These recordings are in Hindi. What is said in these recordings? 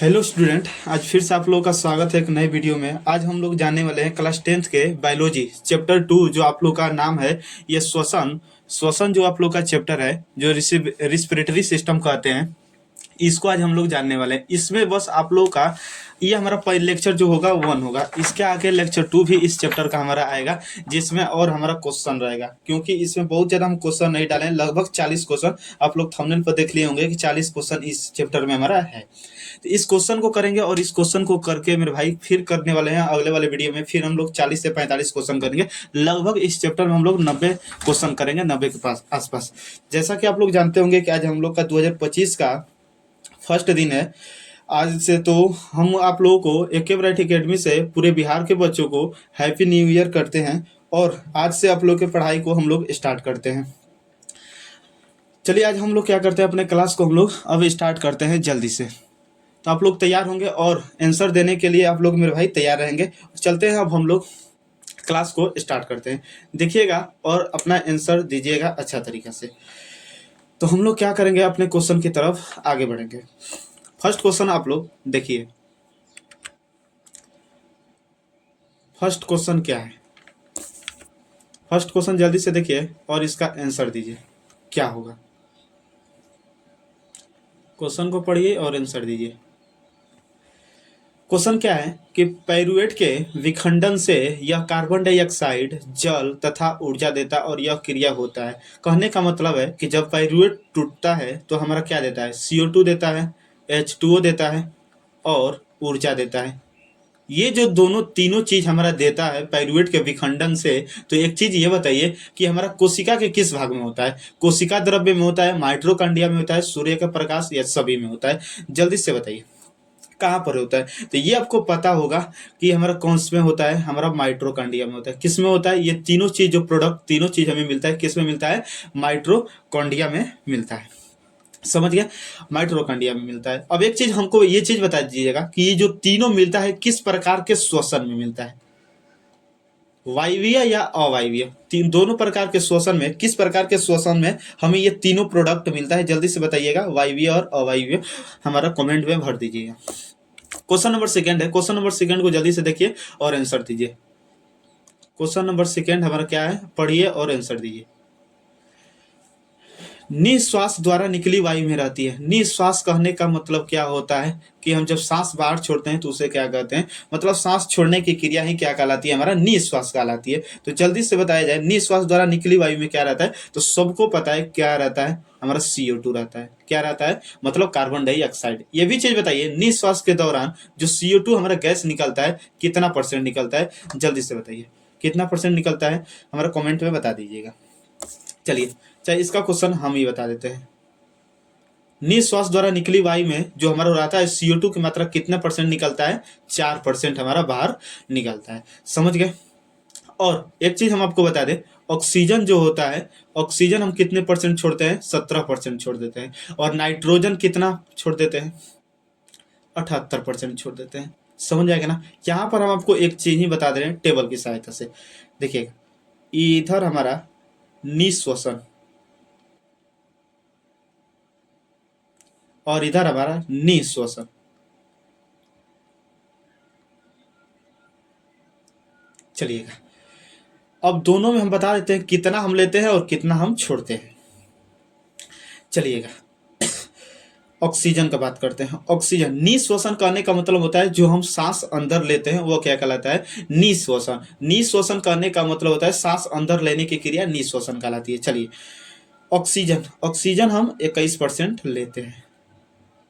हेलो स्टूडेंट, आज फिर से आप लोगों का स्वागत है एक नए वीडियो में। आज हम लोग जानने वाले हैं क्लास 10th के बायोलॉजी चैप्टर 2, जो आप लोग का नाम है ये श्वसन। श्वसन जो आप लोग का चैप्टर है, जो रिस्पिरेटरी सिस्टम कहते हैं, इसको आज हम लोग जानने वाले हैं। इसमें बस आप लोगों का ये हमारा पहला लेक्चर जो होगा 1 होगा। इसके आगे लेक्चर 2 भी इस चैप्टर का हमारा आएगा, जिसमें और हमारा क्वेश्चन रहेगा, क्योंकि इसमें बहुत ज़्यादा हम क्वेश्चन नहीं डालें। लगभग 40 क्वेश्चन आप लोग थंबनेल पर देख लिए होंगे कि 40 क्वेश्चन इस चैप्टर में हमारा है। तो इस क्वेश्चन को करेंगे और इस क्वेश्चन को करके मेरे भाई फिर करने वाले हैं अगले वाले वीडियो में। फिर हम लोग 40 से 45 क्वेश्चन करेंगे। लगभग इस चैप्टर में हम लोग 90 क्वेश्चन करेंगे, 90 के पास आसपास। जैसा कि आप लोग जानते होंगे कि आज हम लोग का 2025 का फर्स्ट दिन है। आज से तो हम आप लोगों को AK वैरायटी अकेडमी से पूरे बिहार के बच्चों को हैप्पी न्यू ईयर करते हैं, और आज से आप लोग की पढ़ाई को हम लोग स्टार्ट करते हैं। चलिए आज हम लोग क्या करते हैं, अपने क्लास को हम लोग अब स्टार्ट करते हैं जल्दी से। तो आप लोग तैयार होंगे और आंसर देने के लिए आप लोग मेरे भाई तैयार रहेंगे। चलते हैं, अब हम लोग क्लास को स्टार्ट करते हैं। देखिएगा और अपना आंसर दीजिएगा अच्छा तरीक़ा से। तो हम लोग क्या करेंगे, अपने क्वेश्चन की तरफ आगे बढ़ेंगे। फर्स्ट क्वेश्चन आप लोग देखिए। फर्स्ट क्वेश्चन क्या है, फर्स्ट क्वेश्चन जल्दी से देखिए और इसका आंसर दीजिए क्या होगा। क्वेश्चन को पढ़िए और आंसर दीजिए। क्वेश्चन क्या है कि पाइरूवेट के विखंडन से यह कार्बन डाइऑक्साइड, जल तथा ऊर्जा देता है और यह क्रिया होता है। कहने का मतलब है कि जब पाइरूवेट टूटता है तो हमारा क्या देता है, CO2 देता है, H2O देता है और ऊर्जा देता है। ये जो तीनों चीज हमारा देता है पाइरूवेट के विखंडन से। तो एक चीज ये बताइए कि हमारा कोशिका के किस भाग में होता है। कोशिका द्रव्य में होता है, माइटोकॉन्ड्रिया में होता है, सूर्य का प्रकाश, या सभी में होता है। जल्दी से बताइए कहाँ पर होता है। तो ये आपको पता होगा कि हमारा कौन में होता है, हमारा माइटोकॉन्ड्रिया में होता है। किस में होता है, ये तीनों चीज जो प्रोडक्ट तीनों चीज हमें मिलता है, किस में मिलता है, माइटोकॉन्ड्रिया में मिलता है। समझ गया, माइटोकॉन्ड्रिया में मिलता है। अब एक चीज हमको ये चीज बता दीजिएगा कि ये जो तीनों मिलता है किस प्रकार के श्वसन में मिलता है, वायवीय या अवायवीय। दोनों प्रकार के श्वसन में, किस प्रकार के श्वसन में हमें ये तीनों प्रोडक्ट मिलता है, जल्दी से बताइएगा। वायवीय और अवायवीय हमारा कमेंट में भर दीजिएगा। क्वेश्चन नंबर सेकंड है। क्वेश्चन नंबर सेकंड को जल्दी से देखिए और आंसर दीजिए। क्वेश्चन नंबर सेकंड हमारा क्या है, पढ़िए और आंसर दीजिए। निश्वास द्वारा निकली वायु में रहती है। निश्वास कहने का मतलब क्या होता है कि हम जब सांस बाहर छोड़ते हैं तो उसे क्या कहते हैं, मतलब सांस छोड़ने की क्रिया ही क्या कहलाती है, हमारा निश्वास कहलाती है। तो जल्दी से बताया जाए, निश्वास द्वारा निकली वायु में क्या रहता है। तो सबको पता है क्या रहता है, हमारा CO2 रहता है। क्या रहता है, मतलब कार्बन डाइऑक्साइड। ये भी चीज बताइए, निश्वास के दौरान जो CO2 हमारा गैस निकलता है कितना % निकलता है, जल्दी से बताइए कितना % निकलता है, हमारा कॉमेंट में बता दीजिएगा। चलिए इसका क्वेश्चन हम ही बता देते हैं। निश्वास द्वारा निकली वायु में जो हमारा रहता है CO2 की मात्रा कितने % निकलता है, 4% हमारा बाहर निकलता है। समझ गए। और एक चीज हम आपको बता दें, ऑक्सीजन जो होता है, ऑक्सीजन हम कितने % छोड़ते हैं, 17% छोड़ देते हैं। और नाइट्रोजन कितना छोड़ देते हैं, 78% छोड़ देते हैं। समझ आएगा ना। यहाँ पर हम आपको एक चीज ही बता दे रहे हैं टेबल की सहायता से। देखिएगा, इधर हमारा निश्वसन और इधर हमारा निश्वसन। चलिएगा, अब दोनों में हम बता देते हैं कितना हम लेते हैं और कितना हम छोड़ते हैं। चलिएगा, ऑक्सीजन का बात करते हैं। ऑक्सीजन, निश्वसन कहने का मतलब होता है जो हम सांस अंदर लेते हैं वो क्या कहलाता है, निश्वसन। निश्वसन कहने का मतलब होता है सांस अंदर लेने की क्रिया निश्वसन कहलाती है। चलिए, ऑक्सीजन, ऑक्सीजन हम 21% लेते हैं।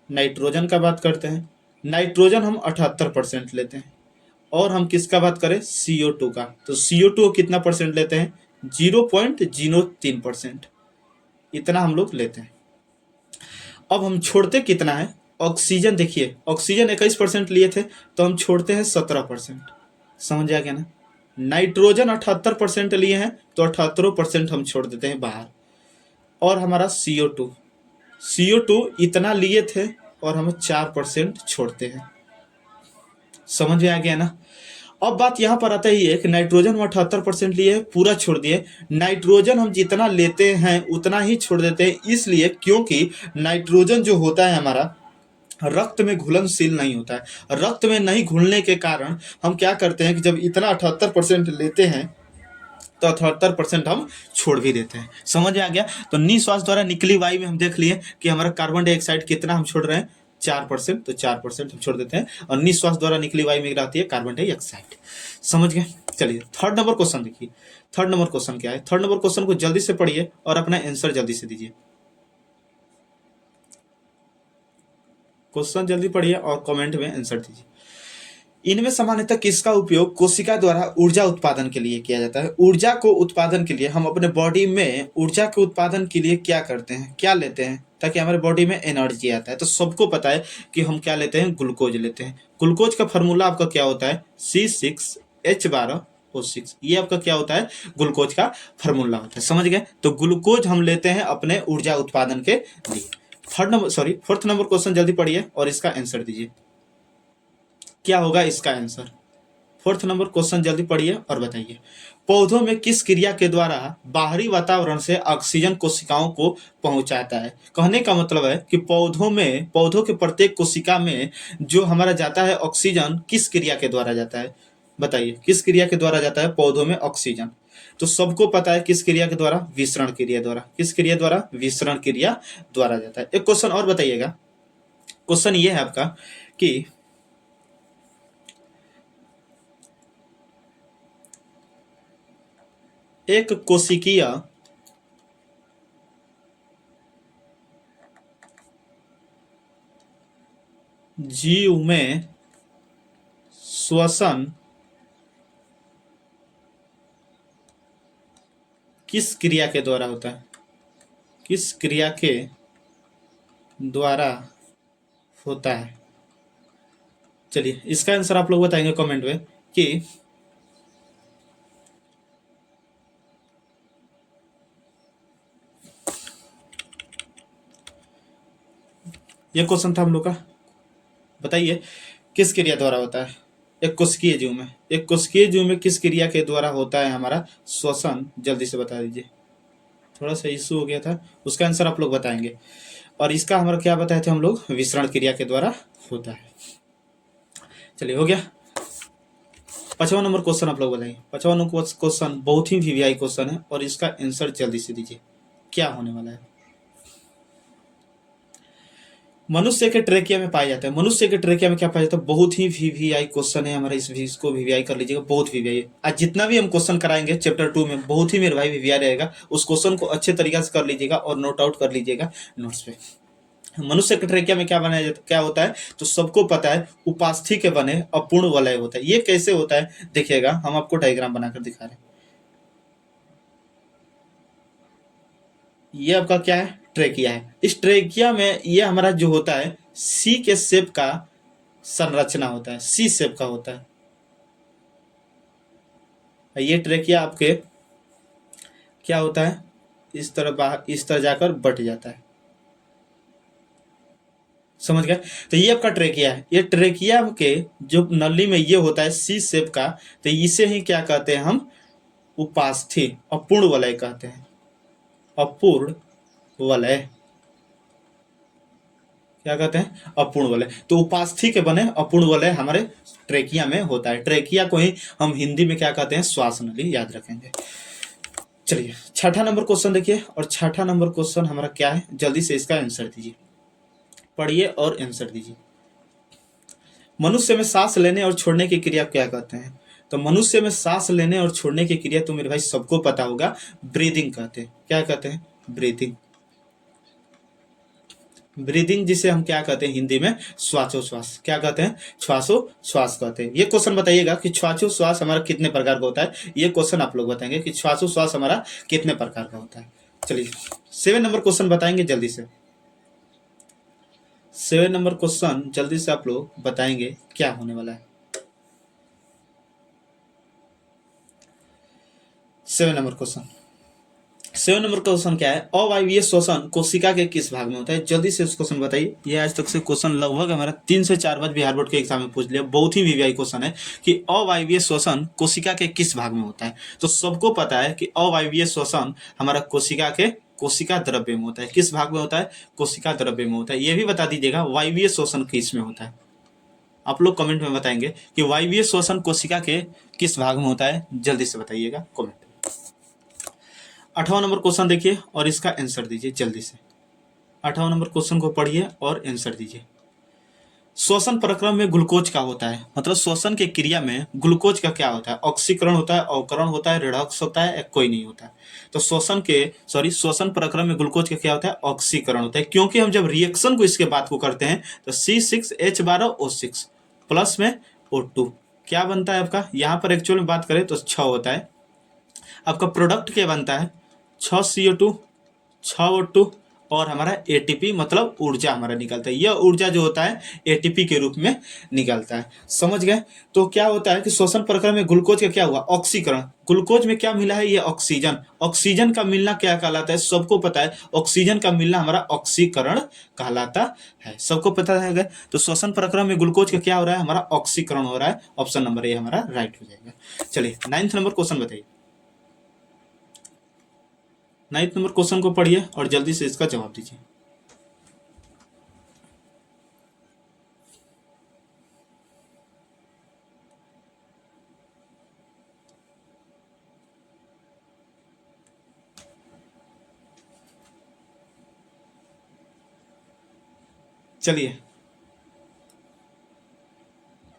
नाइट्रोजन का बात करते हैं, नाइट्रोजन हम 78% लेते हैं। और हम किसका बात करें, CO2 का। तो CO2 कितना % लेते हैं, 0.03%। इतना हम लोग लेते हैं। अब हम छोड़ते कितना है, ऑक्सीजन देखिए, ऑक्सीजन 21% लिए थे तो हम छोड़ते हैं 17%। समझ आ गया ना। नाइट्रोजन 78% लिए हैं तो 78% हम छोड़ देते हैं बाहर। और हमारा CO2 इतना लिए थे और हम 4% छोड़ते हैं। समझ में आ गया ना। अब बात यहाँ पर आता ही है कि नाइट्रोजन हम 78% लिए, पूरा छोड़ दिए। नाइट्रोजन हम जितना लेते हैं उतना ही छोड़ देते हैं, इसलिए क्योंकि नाइट्रोजन जो होता है हमारा रक्त में घुलनशील नहीं होता है। रक्त में नहीं घुलने के कारण हम क्या करते हैं कि जब इतना 78% लेते हैं तो 78% हम छोड़ भी देते हैं। समझ में आ गया? तो निश्वास द्वारा निकली वायु में हम देख लिए कि हमारा कार्बन डाइऑक्साइड कितना हम छोड़ रहे हैं, 4%, तो 4% हम छोड़ देते हैं, और निश्वास द्वारा निकली वायु में रहती है कार्बन डाइऑक्साइड। समझ गए? चलिए थर्ड नंबर क्वेश्चन देखिए। थर्ड नंबर क्वेश्चन क्या है? थर्ड नंबर क्वेश्चन को जल्दी से पढ़िए और अपना आंसर जल्दी से दीजिए। क्वेश्चन जल्दी पढ़िए और कमेंट में आंसर दीजिए। इनमें सामान्यतः किसका उपयोग कोशिका द्वारा ऊर्जा उत्पादन के लिए किया जाता है? ऊर्जा को उत्पादन के लिए हम अपने बॉडी में ऊर्जा के उत्पादन के लिए क्या करते हैं, क्या लेते हैं ताकि हमारे बॉडी में एनर्जी आता है? तो सबको पता है कि हम क्या लेते हैं, ग्लूकोज लेते हैं। ग्लूकोज का फॉर्मूला आपका क्या होता है, C6H12O6। ये आपका क्या होता है, ग्लूकोज का फॉर्मूला होता है। समझ गए? तो ग्लूकोज हम लेते हैं अपने ऊर्जा उत्पादन के लिए। फोर्थ नंबर क्वेश्चन जल्दी पढ़िए और इसका आंसर दीजिए। क्या होगा इसका आंसर? फोर्थ नंबर क्वेश्चन जल्दी पढ़िए और बताइए। पौधों में किस क्रिया के द्वारा बाहरी वातावरण से ऑक्सीजन कोशिकाओं को पहुंचाता है? कहने का मतलब है कि पौधों के प्रत्येक कोशिका में जो हमारा जाता है ऑक्सीजन, किस क्रिया के द्वारा जाता है? बताइए, किस क्रिया के द्वारा जाता है पौधों में ऑक्सीजन? तो सबको पता है किस क्रिया के द्वारा, विसरण क्रिया द्वारा। किस क्रिया द्वारा? विसरण क्रिया द्वारा जाता है। एक क्वेश्चन और बताइएगा। क्वेश्चन ये है आपका कि एक कोशिकीय जीव में श्वसन किस क्रिया के द्वारा होता है? किस क्रिया के द्वारा होता है? चलिए इसका आंसर आप लोग बताएंगे कमेंट में कि ये क्वेश्चन था हम लोग का। बताइए किस क्रिया द्वारा होता है एक कोशिकीय जीव में किस क्रिया के द्वारा होता है हमारा श्वसन? जल्दी से बता दीजिए। थोड़ा सा इशू हो गया था, उसका आंसर आप लोग बताएंगे। और इसका हमारा क्या बताए थे हम लोग, विसरण क्रिया के द्वारा होता है। चलिए हो गया। 55 नंबर क्वेश्चन आप लोग बताइए। 55 नंबर क्वेश्चन बहुत ही वीवीआई क्वेश्चन है और इसका आंसर जल्दी से दीजिए। क्या होने वाला है? मनुष्य के ट्रेकिया में पाया जाता है। मनुष्य के ट्रेकिया में क्या पाया जाता है? बहुत ही वीवीआई क्वेश्चन है हमारा, इसको वीवीआई कर लीजिएगा, बहुत वीवीआई। आज जितना भी हम क्वेश्चन कराएंगे चैप्टर 2 में बहुत ही मेरे भाई वीवीआई रहेगा। उस क्वेश्चन को अच्छे तरीके से कर लीजिएगा और नोट आउट कर लीजिएगा नोट्स पे। मनुष्य के ट्रेकिया में क्या बनाया जाता, क्या होता है? तो सबको पता है उपास्थि के बने अपूर्ण वलय होता है। ये कैसे होता है देखिएगा, हम आपको डायग्राम बनाकर दिखा रहे हैं। ये आपका क्या है, ट्रेकिया है। इस ट्रेकिया में ये हमारा जो होता है सी के शेप का संरचना होता है, सी शेप का होता है। ये ट्रेकिया आपके क्या होता है, इस तरह बाहर, इस तरह जाकर बट जाता है। समझ गए? तो ये आपका ट्रेकिया है। ये ट्रेकिया के जो नली में ये होता है सी शेप का, तो इसे ही क्या कहते हैं हम, उपास्थि अपूर्ण वलय कहते हैं। अपूर्ण वलय क्या कहते हैं, अपूर्ण वलय। तो उपास्थि के बने अपूर्ण वलय हमारे ट्रेकिया में होता है। ट्रेकिया को ही हम हिंदी में क्या कहते हैं, श्वास नली, याद रखेंगे। चलिए छठा नंबर क्वेश्चन देखिए, और छठा नंबर क्वेश्चन हमारा क्या है, जल्दी से इसका आंसर दीजिए, पढ़िए और आंसर दीजिए। मनुष्य में सांस लेने और छोड़ने की क्रिया क्या कहते हैं? तो मनुष्य में सांस लेने और छोड़ने की क्रिया तो मेरे भाई सबको पता होगा, ब्रीदिंग कहते हैं। क्या कहते हैं? ब्रीदिंग। ब्रीदिंग जिसे हम क्या कहते हैं हिंदी में, श्वासोश्वास। क्या कहते हैं? श्वासोश्वास कहते हैं। ये क्वेश्चन बताइएगा कि श्वासोश्वास हमारा कितने प्रकार का होता है। ये क्वेश्चन आप लोग बताएंगे कि श्वासोश्वास हमारा कितने प्रकार का होता है। चलिए 7 नंबर क्वेश्चन बताएंगे जल्दी से। 7 नंबर क्वेश्चन जल्दी से आप लोग बताएंगे क्या होने वाला है। 7 नंबर क्वेश्चन, 7 नंबर क्वेश्चन क्या है, अवायवीय श्वसन कोशिका के किस भाग में होता है? जल्दी से इस क्वेश्चन बताइए। ये आज तक से क्वेश्चन लगभग हमारा 3 से 4 बार बिहार बोर्ड के एग्जाम में पूछ लिया, बहुत ही वीवीआई क्वेश्चन है कि अवायवीय श्वसन कोशिका के किस भाग में होता है। तो सबको पता है कि अवायवीय श्वसन हमारा कोशिका द्रव्य में होता है। किस भाग में होता है? कोशिका द्रव्य में होता है। ये भी बता दीजिएगा वायवीय श्वसन किस में होता है। आप लोग कमेंट में बताएंगे कि वायवीय श्वसन कोशिका के किस भाग में होता है, जल्दी से बताइएगा कमेंट। 8वां नंबर क्वेश्चन देखिए और इसका आंसर दीजिए जल्दी से। 8वां नंबर क्वेश्चन को पढ़िए और आंसर दीजिए। श्वसन प्रक्रम में ग्लूकोज का होता है, मतलब श्वसन की क्रिया में ग्लूकोज का क्या होता है? ऑक्सीकरण होता है, अवकरण होता है, रिडॉक्स होता है, या कोई नहीं होता है? तो श्वसन प्रक्रम में ग्लूकोज का क्या होता है? ऑक्सीकरण होता है, क्योंकि हम जब रिएक्शन को इसके बाद को करते हैं तो C6H12O6 प्लस में O2 क्या बनता है आपका? यहाँ पर एक्चुअल में बात करें तो 6 होता है। आपका प्रोडक्ट क्या बनता है? 6 CO2 6 O2 और हमारा ATP, मतलब ऊर्जा हमारा निकलता है। यह ऊर्जा जो होता है ATP के रूप में निकलता है। समझ गए? तो क्या होता है कि श्वसन प्रक्रिया में ग्लूकोज का क्या हुआ? ऑक्सीकरण। ग्लूकोज में क्या मिला है? ये ऑक्सीजन। ऑक्सीजन का मिलना क्या कहलाता है? सबको पता है ऑक्सीजन का मिलना हमारा ऑक्सीकरण कहलाता है, सबको पता है। तो श्वसन प्रक्रिया में ग्लूकोज का क्या हो रहा है? हमारा ऑक्सीकरण हो रहा है। ऑप्शन नंबर ए हमारा राइट हो जाएगा। चलिए 9th नंबर क्वेश्चन बताइए। 9th नंबर क्वेश्चन को पढ़िए और जल्दी से इसका जवाब दीजिए। चलिए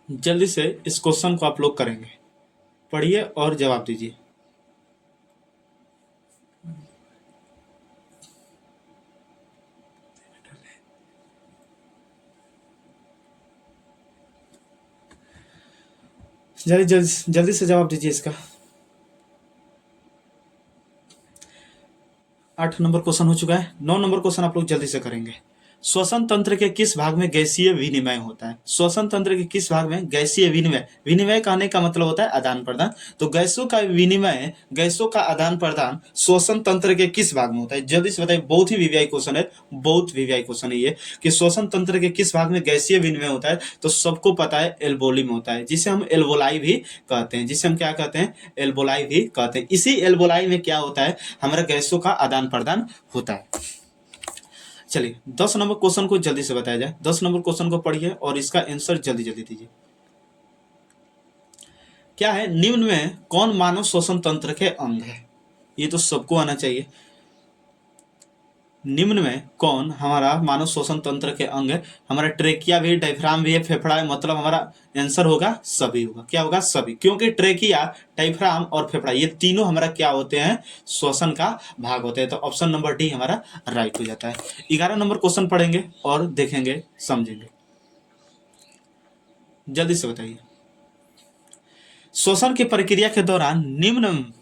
जल्दी से इस क्वेश्चन को आप लोग करेंगे, पढ़िए और जवाब दीजिए। जल्दी से जवाब दीजिए इसका। 8 नंबर क्वेश्चन हो चुका है। 9 नंबर क्वेश्चन आप लोग जल्दी से करेंगे। श्वसन तंत्र के किस भाग में गैसीय विनिमय होता है? श्वसन तंत्र के किस भाग में गैसीय विनिमय? विनिमय कहने का मतलब होता है आदान प्रदान। तो गैसों का विनिमय, गैसों का आदान प्रदान श्वसन तंत्र के किस भाग में होता है? जल्दी से बताइए। बहुत ही वीवीआई क्वेश्चन है, बहुत वीवीआई क्वेश्चन है ये कि श्वसन तंत्र के किस भाग में गैसीय विनिमय होता है। तो सबको पता है एल्वोली में होता है, जिसे हम एल्वोलाई भी कहते हैं, जिसे हम क्या कहते हैं? एल्वोलाई भी कहते हैं। इसी एल्वोलाई में क्या होता है? हमारा गैसों का आदान प्रदान होता है। चलिए 10 नंबर क्वेश्चन को जल्दी से बताया जाए। 10 नंबर क्वेश्चन को पढ़िए और इसका आंसर जल्दी जल्दी दीजिए। क्या है? निम्न में कौन मानव श्वसन तंत्र के अंग है? ये तो सबको आना चाहिए। निम्न में कौन हमारा मानव श्वसन तंत्र के अंग है? हमारा ट्रेकिया भी, डायफ्राम भी है, फेफड़ा है, मतलब हमारा आंसर होगा सभी होगा। क्या होगा? सभी, क्योंकि ट्रेकिया, डायफ्राम और फेफड़ा ये तीनों हमारा क्या होते हैं? श्वसन का भाग होते हैं। तो ऑप्शन नंबर डी हमारा राइट हो जाता है। 11 नंबर क्वेश्चन पढ़ेंगे और देखेंगे, समझेंगे। जल्दी से बताइए। श्वसन की प्रक्रिया के दौरान निम्न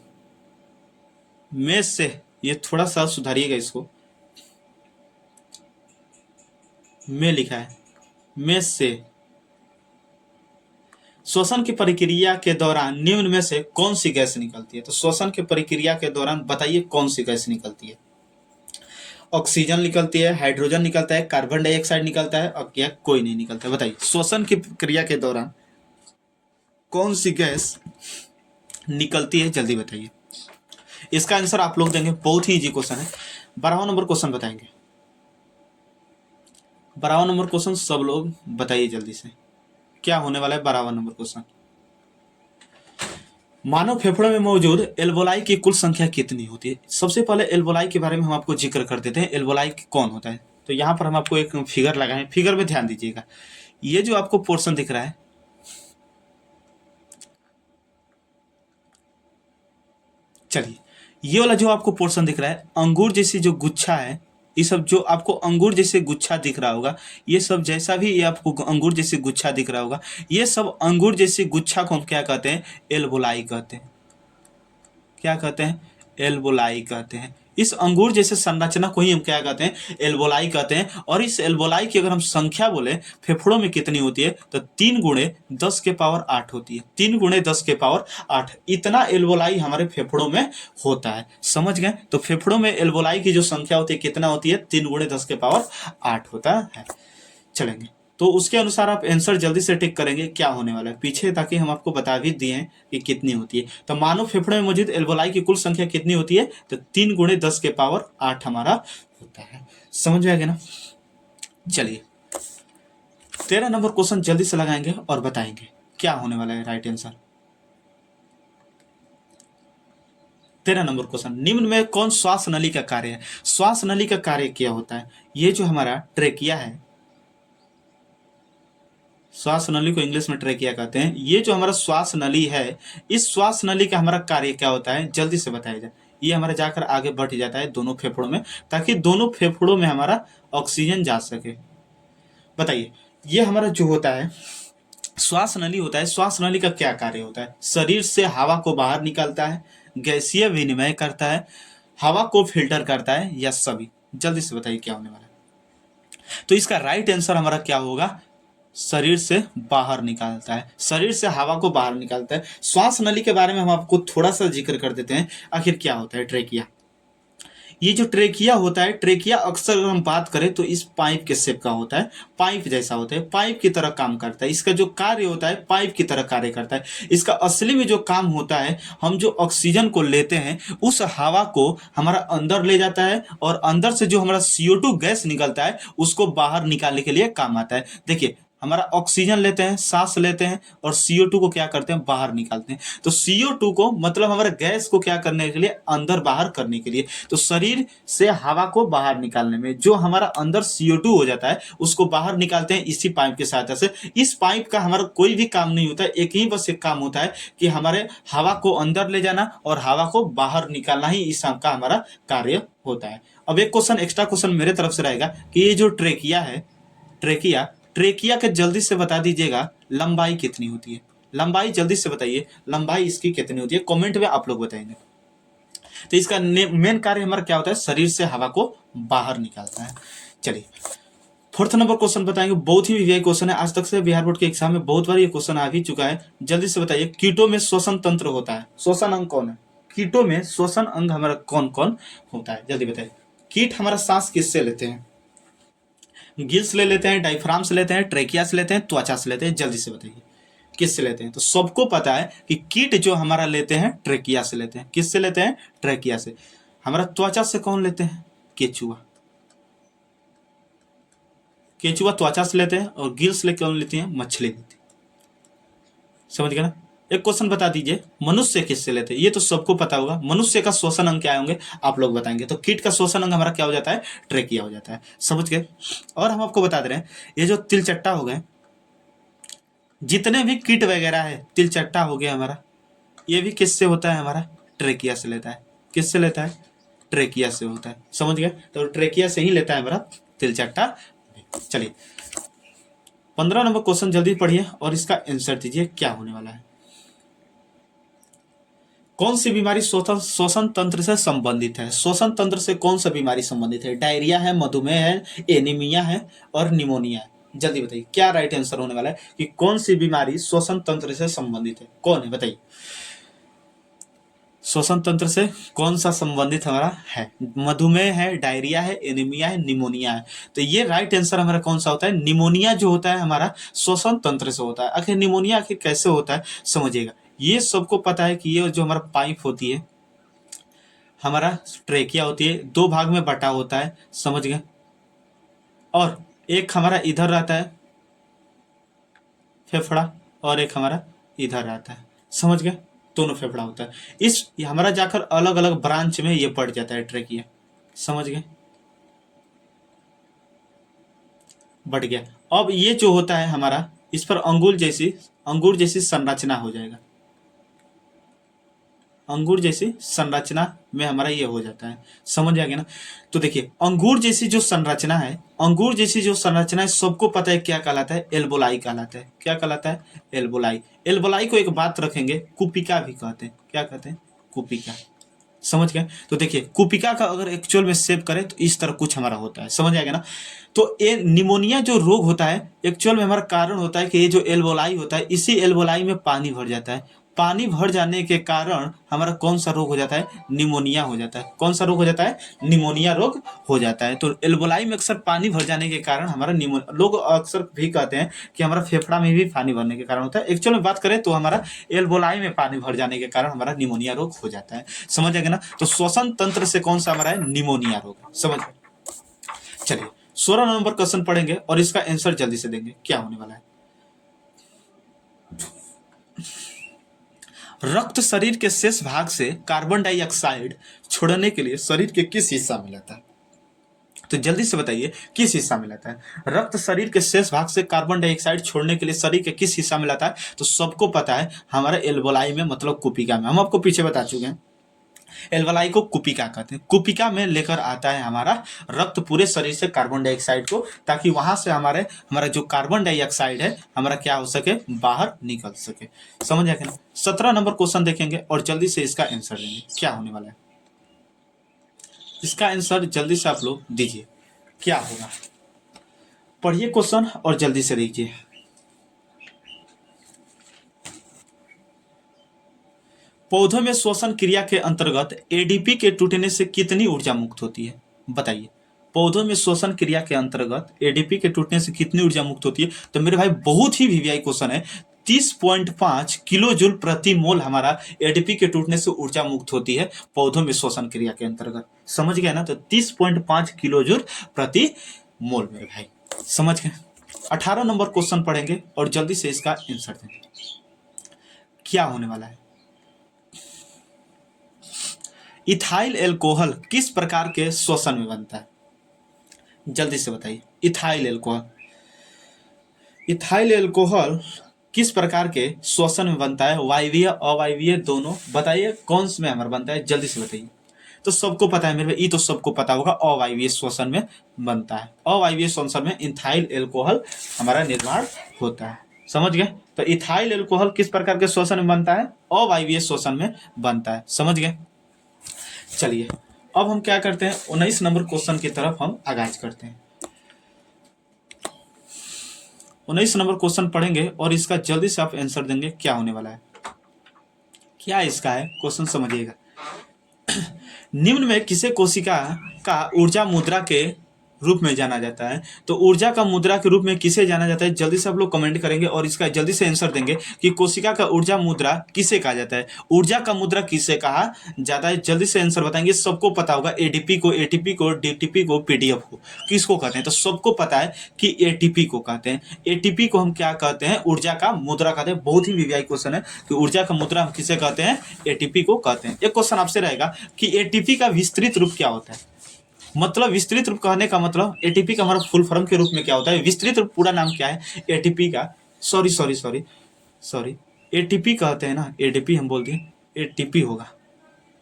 में से, ये थोड़ा सा सुधारिएगा इसको, में लिखा है में से, श्वसन की प्रक्रिया के दौरान निम्न में से कौन सी गैस निकलती है? तो श्वसन की प्रक्रिया के दौरान बताइए कौन सी गैस निकलती है? ऑक्सीजन निकलती है, हाइड्रोजन निकलता है, कार्बन डाइऑक्साइड निकलता है, और क्या कोई नहीं निकलता है? बताइए श्वसन की प्रक्रिया के दौरान कौन सी गैस निकलती है, जल्दी बताइए। इसका आंसर आप लोग देंगे, बहुत ही इजी क्वेश्चन है। 12वां नंबर क्वेश्चन बताएंगे। 12वां नंबर क्वेश्चन सब लोग बताइए जल्दी से, क्या होने वाला है 12वां नंबर क्वेश्चन। मानव फेफड़ों में मौजूद एल्वोलाई की कुल संख्या कितनी होती है? सबसे पहले एल्वोलाई के बारे में हम आपको जिक्र कर देते हैं, एल्वोलाई कौन होता है। तो यहाँ पर हम आपको एक फिगर लगाएं, फिगर में ध्यान दीजिएगा। ये जो आपको पोर्शन दिख रहा है, चलिए ये वाला जो आपको पोर्शन दिख रहा है, अंगूर जैसी जो गुच्छा है, ये सब जो आपको अंगूर जैसे गुच्छा दिख रहा होगा, ये सब जैसा भी ये आपको अंगूर जैसे गुच्छा दिख रहा होगा, ये सब अंगूर जैसी गुच्छा को हम क्या कहते हैं? एल्वोलाई कहते हैं। क्या कहते हैं? एल्वोलाई कहते हैं। इस अंगूर जैसे संरचना को ही हम क्या कहते हैं, एल्वोलाई कहते हैं। और इस एल्वोलाई की अगर हम संख्या बोले फेफड़ों में कितनी होती है, तो 3 × 10⁸ होती है। 3 × 10⁸ इतना एल्वोलाई हमारे फेफड़ों में होता है। समझ गए? तो फेफड़ों में एल्वोलाई की जो संख्या होती है कितना होती है, 3 × 10⁸ होता है। चलेंगे तो उसके अनुसार आप आंसर जल्दी से टिक करेंगे क्या होने वाला है पीछे, ताकि हम आपको बता भी दिए हैं कि कितनी होती है। तो मानव फेफड़े में मौजूद एल्वोलाई की कुल संख्या कितनी होती है, तो 3 × 10⁸ हमारा होता है। समझ में आ गया ना? चलिए 13 नंबर क्वेश्चन जल्दी से लगाएंगे और बताएंगे क्या होने वाला है राइट आंसर। 13 नंबर क्वेश्चन, निम्न में कौन श्वास नली का कार्य है? श्वास नली का कार्य क्या होता है? ये जो हमारा ट्रेकिया है, श्वास नली को इंग्लिश में ट्रेकिया कहते हैं। ये जो हमारा श्वास नली है, इस श्वास नली का हमारा कार्य क्या होता है, जल्दी से बताया जाए। ये हमारा जाकर आगे बढ़ जाता है दोनों फेफड़ों में, ताकि दोनों फेफड़ों में हमारा ऑक्सीजन जा सके। बताइए, ये हमारा जो होता है श्वास नली होता है, श्वास नली का क्या कार्य होता है? शरीर से हवा को बाहर निकालता है, गैसीय विनिमय करता है, हवा को फिल्टर करता है, या सभी? जल्दी से बताइए क्या होने वाला है। तो इसका राइट आंसर हमारा क्या होगा, शरीर से बाहर निकालता है, शरीर से हवा को बाहर निकालता है। श्वास नली के बारे में हम आपको थोड़ा सा जिक्र कर देते हैं। आखिर क्या होता है ट्रेकिया? ये जो ट्रेकिया होता है, ट्रेकिया अक्सर अगर हम बात करें तो इस पाइप के शेप का होता है, पाइप जैसा होता है, पाइप की तरह काम करता है। इसका जो कार्य होता है पाइप की तरह कार्य करता है। इसका असली में जो काम होता है, हम जो ऑक्सीजन को लेते हैं उस हवा को हमारा अंदर ले जाता है, और अंदर से जो हमारा CO2 गैस निकलता है उसको बाहर निकालने के लिए काम आता है। देखिए, हमारा ऑक्सीजन लेते हैं, सांस लेते हैं, और CO2 को क्या करते हैं, बाहर निकालते हैं। तो CO2 को मतलब हमारे गैस को क्या करने के लिए, अंदर बाहर करने के लिए। तो शरीर से हवा को बाहर निकालने में जो हमारा अंदर CO2 हो जाता है उसको बाहर निकालते हैं इसी पाइप की सहायता से। इस पाइप का हमारा कोई भी काम नहीं होता है, एक ही बस एक काम होता है कि हमारे हवा को अंदर ले जाना और हवा को बाहर निकालना ही इस का हमारा कार्य होता है। अब एक क्वेश्चन, एक्स्ट्रा क्वेश्चन मेरे तरफ से रहेगा कि ये जो ट्रेकिया है, ट्रेकिया के जल्दी से बता दीजिएगा लंबाई कितनी होती है। लंबाई जल्दी से बताइए, लंबाई इसकी कितनी होती है, कमेंट में आप लोग बताएंगे। तो इसका मेन कार्य हमारा क्या होता है, शरीर से हवा को बाहर निकालता है। चलिए 4th नंबर क्वेश्चन बताएंगे, बहुत ही वीआई क्वेश्चन है। आज तक से बिहार बोर्ड के एग्जाम में बहुत बार ये क्वेश्चन आ भी चुका है। जल्दी से बताइए, कीटों में श्वसन तंत्र होता है, श्वसन अंग कौन है? कीटों में श्वसन अंग हमारा कौन कौन होता है, जल्दी बताइए। कीट हमारा सांस किससे लेते हैं? गिल्स ले लेते हैं, डायफ्राम से लेते हैं, ट्रेकिया से लेते हैं, त्वचा से लेते हैं? जल्दी से बताइए किससे लेते हैं। तो सबको पता है कि कीट जो हमारा लेते हैं ट्रेकिया से लेते हैं। किससे लेते हैं? ट्रेकिया से। हमारा त्वचा से कौन लेते हैं? केचुआ। केचुआ त्वचा से लेते हैं, और गिल्स ले कौन लेती है? मछली लेती है। समझ गए ना? एक क्वेश्चन बता दीजिए, मनुष्य किससे लेते हैं? ये तो सबको पता होगा। मनुष्य का श्वसन अंग क्या होंगे, आप लोग बताएंगे। तो कीट का श्वसन अंग हमारा क्या हो जाता है? ट्रेकिया हो जाता है। समझ गए? और हम आपको बता दे रहे हैं, ये जो तिलचट्टा हो गए, जितने भी कीट वगैरह है, तिलचट्टा हो गया हमारा, ये भी किससे होता है? हमारा ट्रेकिया से लेता है। किससे लेता है? ट्रेकिया से होता है। समझ गए? तो ट्रेकिया से ही लेता है हमारा तिलचट्टा। चलिए 15 नंबर क्वेश्चन जल्दी पढ़िए और इसका आंसर दीजिए क्या होने वाला है। कौन सी बीमारी श्वसन तंत्र से संबंधित है? श्वसन तंत्र से कौन सा बीमारी संबंधित है? डायरिया है, मधुमेह है, एनीमिया है, और निमोनिया है? जल्दी बताइए क्या राइट आंसर होने वाला है कि कौन सी बीमारी श्वसन तंत्र से संबंधित है? कौन है बताइए। श्वसन तंत्र से कौन सा संबंधित हमारा है? मधुमेह है, डायरिया है, एनीमिया है, निमोनिया है? तो ये राइट आंसर हमारा कौन सा होता है? निमोनिया जो होता है हमारा श्वसन तंत्र से होता है। आखिर निमोनिया आखिर कैसे होता है समझिएगा। ये सबको पता है कि ये जो हमारा पाइप होती है, हमारा ट्रेकिया होती है, 2 भाग में बटा होता है। समझ गए? और एक हमारा इधर रहता है फेफड़ा, और एक हमारा इधर रहता है। समझ गए? दोनों फेफड़ा होता है। इस हमारा जाकर अलग अलग ब्रांच में ये पड़ जाता है ट्रेकिया। समझ गए? बढ़ गया। अब ये जो होता है हमारा, इस पर अंगूर जैसी संरचना हो जाएगा। अंगूर जैसी संरचना में हमारा ये हो जाता है। समझ आ गया ना? तो देखिए, अंगूर जैसी जो संरचना है, सबको पता है क्या कहलाता है? एल्वोलाई कहलाता है। क्या कहलाता है? एल्वोलाई। एल्वोलाई को एक बात रखेंगे, कुपिका भी कहते हैं। क्या कहते हैं? कुपिका। समझ गए। तो देखिए कुपिका का अगर एक्चुअल में सेव करें तो इस तरह कुछ हमारा होता है, समझ आएगा ना। तो ये निमोनिया जो रोग होता है एक्चुअल में हमारा कारण होता है कि ये जो एल्वोलाई होता है, इसी एल्वोलाई में पानी भर जाता है। पानी भर जाने के कारण हमारा कौन सा रोग हो जाता है, निमोनिया हो जाता है। कौन सा रोग हो जाता है, निमोनिया रोग हो जाता है। तो एल्वोलाई में अक्सर पानी भर जाने के कारण हमारा लोग अक्सर भी कहते हैं कि हमारा फेफड़ा में भी पानी भरने के कारण होता है। एक्चुअल में बात करें तो हमारा एल्वोलाई में पानी भर जाने के कारण हमारा निमोनिया रोग हो जाता है, समझ आएगा ना। तो श्वसन तंत्र से कौन सा हमारा है, निमोनिया रोग, समझ गए। चलिए 16 नंबर क्वेश्चन पढ़ेंगे और इसका आंसर जल्दी से देंगे, क्या होने वाला है। रक्त शरीर के शेष भाग से कार्बन डाइऑक्साइड छोड़ने के लिए शरीर के किस हिस्सा में रहता है, तो जल्दी से बताइए किस हिस्सा में रहता है। रक्त शरीर के शेष भाग से कार्बन डाइऑक्साइड छोड़ने के लिए शरीर के किस हिस्सा में रहता है, तो सबको पता है हमारे एल्वोलाई में, मतलब कुपिका में। हम आपको पीछे बता चुके हैं एल्वोलाई को कुपिका कहते हैं। कुपिका में लेकर आता है हमारा रक्त पूरे शरीर से कार्बन डाइऑक्साइड को, ताकि वहां से हमारा जो कार्बन डाइऑक्साइड है हमारा क्या हो सके, बाहर निकल सके, समझ आए ना। 17 नंबर क्वेश्चन देखेंगे और जल्दी से इसका आंसर देंगे, क्या होने वाला है। इसका आंसर जल्दी से आप लोग दीजिए, क्या होगा। पढ़िए क्वेश्चन और जल्दी से लिखिए। पौधों में श्वसन क्रिया के अंतर्गत एडीपी के टूटने से कितनी ऊर्जा मुक्त होती है, बताइए। पौधों में श्वसन क्रिया के अंतर्गत एडीपी के टूटने से कितनी ऊर्जा मुक्त होती है, तो मेरे भाई बहुत ही वीवीआई क्वेश्चन है। 30.5 किलो जूल प्रति मोल हमारा एडीपी के टूटने से ऊर्जा मुक्त होती है पौधों में श्वसन क्रिया के अंतर्गत, समझ गया ना। तो 30.5 किलो जूल प्रति मोल मेरे भाई, समझ गए। 18 नंबर क्वेश्चन पढ़ेंगे और जल्दी से इसका आंसर देंगे, क्या होने वाला है। इथाइल एल्कोहल किस प्रकार के श्वसन में बनता है, जल्दी से बताइए। इथाइल एल्कोहल किस प्रकार के श्वसन में बनता है, वायवीय अवायवीय दोनों, बताइए कौन से में हमारा बनता है, जल्दी से बताइए। तो सबको पता है मेरे भाई, ये तो सबको पता होगा, अवायवीय श्वसन में बनता है। अवायवीय श्वसन में इथाइल एल्कोहल हमारा निर्माण होता है, समझ गए। तो इथाइल एल्कोहल किस प्रकार के श्वसन में बनता है, अवायवीय श्वसन में बनता है, समझ गए। चलिए अब हम क्या करते हैं, 19 नंबर क्वेश्चन की तरफ हम आगाज करते हैं। 19 नंबर क्वेश्चन पढ़ेंगे और इसका जल्दी से आप आंसर देंगे, क्या होने वाला है। क्या इसका है क्वेश्चन, समझिएगा। निम्न में किसे कोशिका का ऊर्जा मुद्रा के रूप में जाना जाता है, तो ऊर्जा का मुद्रा के रूप में किसे जाना जाता है, जल्दी से आप लोग कमेंट करेंगे और इसका जल्दी से आंसर देंगे कि कोशिका का ऊर्जा मुद्रा किसे कहा जाता है, ऊर्जा का मुद्रा किसे कहा जाता है, जल्दी से आंसर बताएंगे। सबको पता होगा एडीपी को, एटीपी को, डीटीपी को, पीडीएफ को किसको कहते हैं, तो सबको पता है कि एटीपी को कहते हैं। एटीपी को हम क्या कहते हैं, ऊर्जा का मुद्रा कहते हैं। बहुत ही वीवीआई क्वेश्चन है कि ऊर्जा का मुद्रा हम किसे कहते हैं, एटीपी को कहते हैं। एक क्वेश्चन आपसे रहेगा कि एटीपी का विस्तृत रूप क्या होता है, मतलब विस्तृत रूप कहने का मतलब एटीपी का हमारा फुल फॉर्म के रूप में क्या होता है, विस्तृत रूप पूरा नाम क्या है एटीपी का, सॉरी एटीपी कहते हैं ना, एडीपी हम बोल दिए, एटीपी होगा।